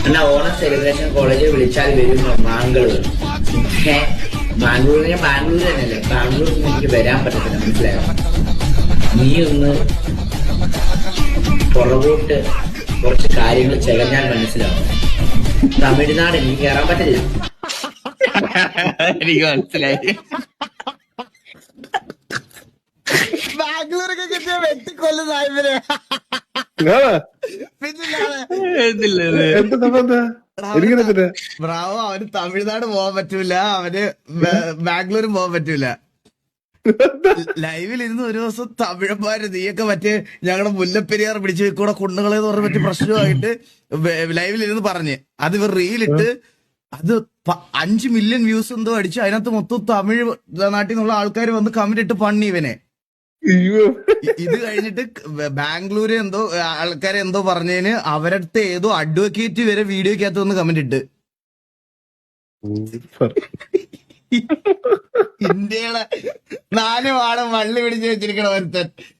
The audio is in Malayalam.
എന്നാ ഓണം സെലിബ്രേഷൻ കോളേജിൽ വിളിച്ചാൽ വരും ബാംഗ്ലൂർ. ബാംഗ്ലൂർ ഞാൻ ബാംഗ്ലൂർ തന്നെയല്ലേ, ബാംഗ്ലൂരിൽ നിന്ന് എനിക്ക് വരാൻ പറ്റത്തില്ല, മനസ്സിലായോ? നീ ഒന്ന് പുറകോട്ട് കുറച്ച് കാര്യങ്ങൾ ചെകഞ്ഞാൽ മനസ്സിലാവും. തമിഴ്നാട് എനിക്ക് കയറാൻ പറ്റില്ല. എനിക്ക് മനസ്സിലായി. ബാംഗ്ലൂരൊക്കെ കിട്ടിയ വെട്ടിക്കൊല്ലു സാഹിബിനെ. ബ്രാവോ, അവന് തമിഴ്നാട് പോകാൻ പറ്റൂല, അവന് ബാംഗ്ലൂരും പോകാൻ പറ്റൂല. ലൈവിലിരുന്ന് ഒരു ദിവസം തമിഴന്മാര് നീയൊക്കെ മറ്റേ ഞങ്ങളുടെ മുല്ലപ്പെരിയാർ പിടിച്ചു കൂടെ കുണ്ണുകളെന്ന് പറഞ്ഞ മറ്റേ പ്രശ്നമായിട്ട് ലൈവിലിരുന്ന് പറഞ്ഞ് അത് ഇവർ റീലിട്ട് അത് 5 മില്യൺ വ്യൂസ് എന്തോ അടിച്ചു. അതിനകത്ത് മൊത്തം തമിഴ് നാട്ടിൽ നിന്നുള്ള ആൾക്കാർ വന്ന് കമന്റ് ഇട്ട് പണി ഇവനെ. ഇത് കഴിഞ്ഞിട്ട് ബാംഗ്ലൂര് എന്തോ ആൾക്കാരെ എന്തോ പറഞ്ഞതിന് അവരടുത്ത് ഏതോ അഡ്വക്കേറ്റ് വരെ വീഡിയോക്കകത്ത് വന്ന് കമന്റ് ഇട്ട്. ഇന്ത്യയുടെ 4 വാടം വള്ളി പിടിച്ച് വെച്ചിരിക്കണ ഒരുത്തൻ